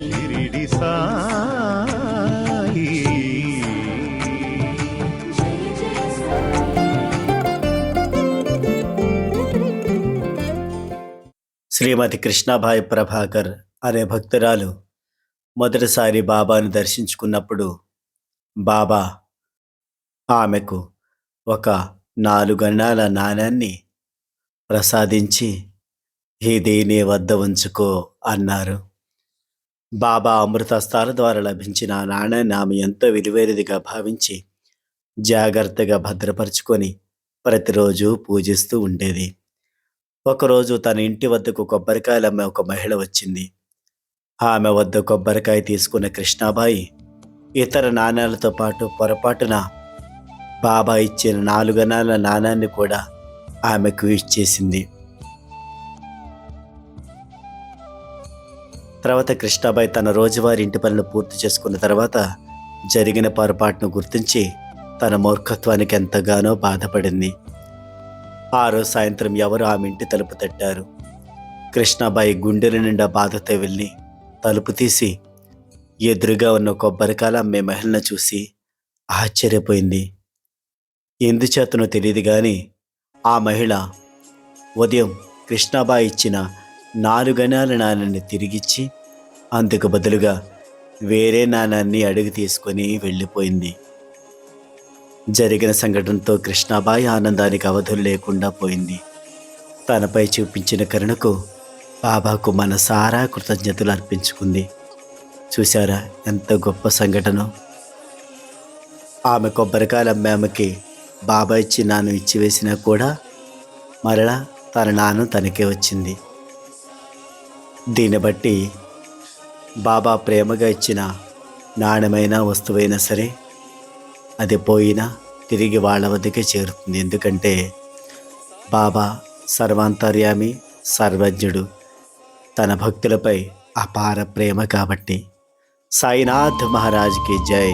షిరిడి సాయి శ్రీమతి కృష్ణాబాయి ప్రభాకర్ అనే భక్తురాలు మొదటిసారి బాబాను దర్శించుకున్నప్పుడు బాబా ఆమెకు ఒక 4 అణాల నాణాన్ని ప్రసాదించి ఇది నీ వద్ద ఉంచుకో అన్నారు. బాబా అమృతస్తాల ద్వారా లభించిన ఆ నాణాన్ని ఆమె ఎంతో విలువైనదిగా భావించి జాగ్రత్తగా భద్రపరుచుకొని ప్రతిరోజు పూజిస్తూ ఉండేది. ఒకరోజు తన ఇంటి వద్దకు కొబ్బరికాయలు అమ్మే ఒక మహిళ వచ్చింది. ఆమె వద్ద కొబ్బరికాయ తీసుకున్న కృష్ణాబాయి ఇతర నాణాలతో పాటు పొరపాటున బాబా ఇచ్చిన 4 అణాల నాణాన్ని కూడా ఆమెకు ఇచ్చేసింది. తర్వాత కృష్ణాబాయి తన రోజువారీ ఇంటి పనులు పూర్తి చేసుకున్న తర్వాత జరిగిన పొరపాటును గుర్తించి తన మూర్ఖత్వానికి ఎంతగానో బాధపడింది. ఆ రోజు సాయంత్రం ఎవరు ఆమె ఇంటి తలుపు తట్టారు. కృష్ణాబాయి గుండెల నిండా బాధతో వెళ్ళి తలుపు తీసి ఎదురుగా ఉన్న కొబ్బరికాయలు అమ్మే మహిళను చూసి ఆశ్చర్యపోయింది. ఎందుచేతనో తెలియదు కానీ ఆ మహిళ ఉదయం కృష్ణాబాయి ఇచ్చిన 4 అణాల నాణాన్ని తిరిగిచ్చి అందుకు బదులుగా వేరే నాణాన్ని అడిగి తీసుకొని వెళ్ళిపోయింది. జరిగిన సంఘటనతో కృష్ణాబాయి ఆనందానికి అవధులు లేకుండా పోయింది. తనపై చూపించిన కరుణకు బాబాకు మనసారా కృతజ్ఞతలు అర్పించుకుంది. చూశారా ఎంత గొప్ప సంఘటన. ఆమె కొబ్బరికాయలు అమ్మే ఆమెకి బాబా ఇచ్చి నాను ఇచ్చివేసినా కూడా మరలా తన నాను తనకే వచ్చింది. దీన్ని బట్టి బాబా ప్రేమగా ఇచ్చిన నాణ్యమైన వస్తువైనా సరే అది పోయినా తిరిగి వాళ్ళ వద్దకే చేరుతుంది. ఎందుకంటే బాబా సర్వాంతర్యామి, సర్వజ్ఞుడు, తన భక్తులపై అపార ప్రేమ కాబట్టి. సాయినాథ్ మహారాజ్కి జై.